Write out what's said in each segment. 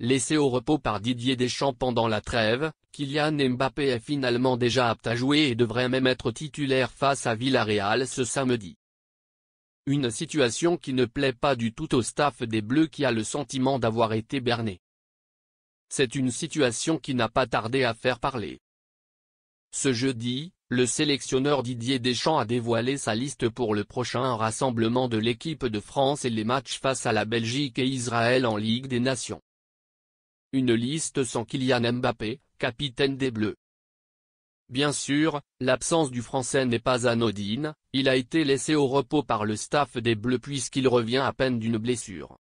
laissé au repos par Didier Deschamps pendant la trêve, Kylian Mbappé est finalement déjà apte à jouer et devrait même être titulaire face à Villarreal ce samedi. Une situation qui ne plaît pas du tout au staff des Bleus qui a le sentiment d'avoir été berné. C'est une situation qui n'a pas tardé à faire parler. Ce jeudi, le sélectionneur Didier Deschamps a dévoilé sa liste pour le prochain rassemblement de l'équipe de France et les matchs face à la Belgique et Israël en Ligue des Nations. Une liste sans Kylian Mbappé, capitaine des Bleus. Bien sûr, l'absence du Français n'est pas anodine, il a été laissé au repos par le staff des Bleus puisqu'il revient à peine d'une blessure.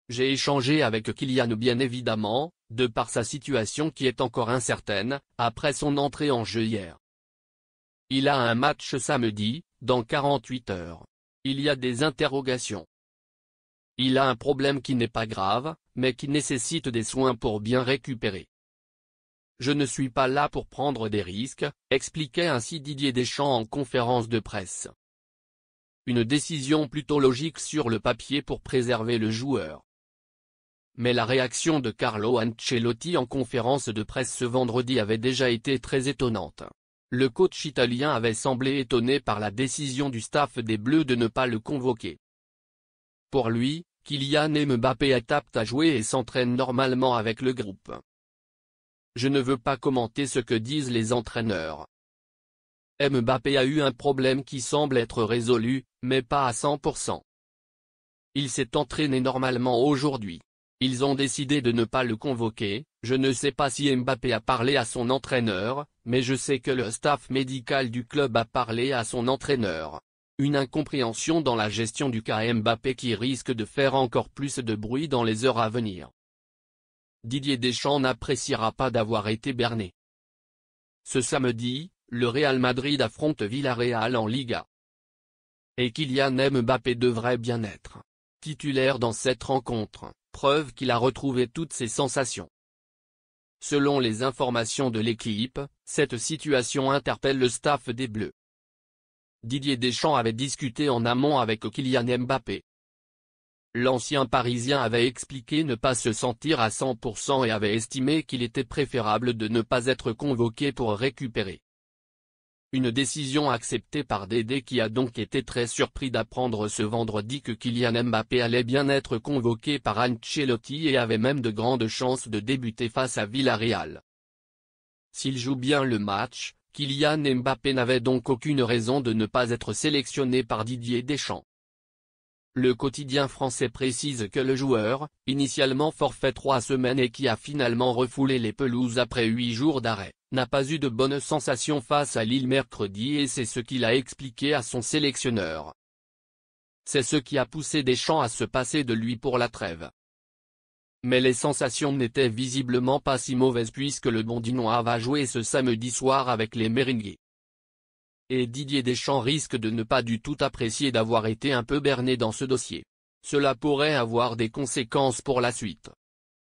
J'ai échangé avec Kylian bien évidemment, de par sa situation qui est encore incertaine, après son entrée en jeu hier. Il a un match samedi, dans 48 heures. Il y a des interrogations. Il a un problème qui n'est pas grave, mais qui nécessite des soins pour bien récupérer. Je ne suis pas là pour prendre des risques, expliquait ainsi Didier Deschamps en conférence de presse. Une décision plutôt logique sur le papier pour préserver le joueur. Mais la réaction de Carlo Ancelotti en conférence de presse ce vendredi avait déjà été très étonnante. Le coach italien avait semblé étonné par la décision du staff des Bleus de ne pas le convoquer. Pour lui, Kylian Mbappé est apte à jouer et s'entraîne normalement avec le groupe. Je ne veux pas commenter ce que disent les entraîneurs. Mbappé a eu un problème qui semble être résolu, mais pas à 100%. Il s'est entraîné normalement aujourd'hui. Ils ont décidé de ne pas le convoquer, je ne sais pas si Mbappé a parlé à son entraîneur, mais je sais que le staff médical du club a parlé à son entraîneur. Une incompréhension dans la gestion du cas Mbappé qui risque de faire encore plus de bruit dans les heures à venir. Didier Deschamps n'appréciera pas d'avoir été berné. Ce samedi, le Real Madrid affronte Villarreal en Liga. Et Kylian Mbappé devrait bien être titulaire dans cette rencontre, preuve qu'il a retrouvé toutes ses sensations. Selon les informations de l'équipe, cette situation interpelle le staff des Bleus. Didier Deschamps avait discuté en amont avec Kylian Mbappé. L'ancien Parisien avait expliqué ne pas se sentir à 100% et avait estimé qu'il était préférable de ne pas être convoqué pour récupérer. Une décision acceptée par Dédé qui a donc été très surpris d'apprendre ce vendredi que Kylian Mbappé allait bien être convoqué par Ancelotti et avait même de grandes chances de débuter face à Villarreal. S'il joue bien le match, Kylian Mbappé n'avait donc aucune raison de ne pas être sélectionné par Didier Deschamps. Le quotidien français précise que le joueur, initialement forfait 3 semaines et qui a finalement refoulé les pelouses après 8 jours d'arrêt, n'a pas eu de bonnes sensations face à Lille mercredi et c'est ce qu'il a expliqué à son sélectionneur. C'est ce qui a poussé Deschamps à se passer de lui pour la trêve. Mais les sensations n'étaient visiblement pas si mauvaises puisque le Bondinois va jouer ce samedi soir avec les Merengues. Et Didier Deschamps risque de ne pas du tout apprécier d'avoir été un peu berné dans ce dossier. Cela pourrait avoir des conséquences pour la suite.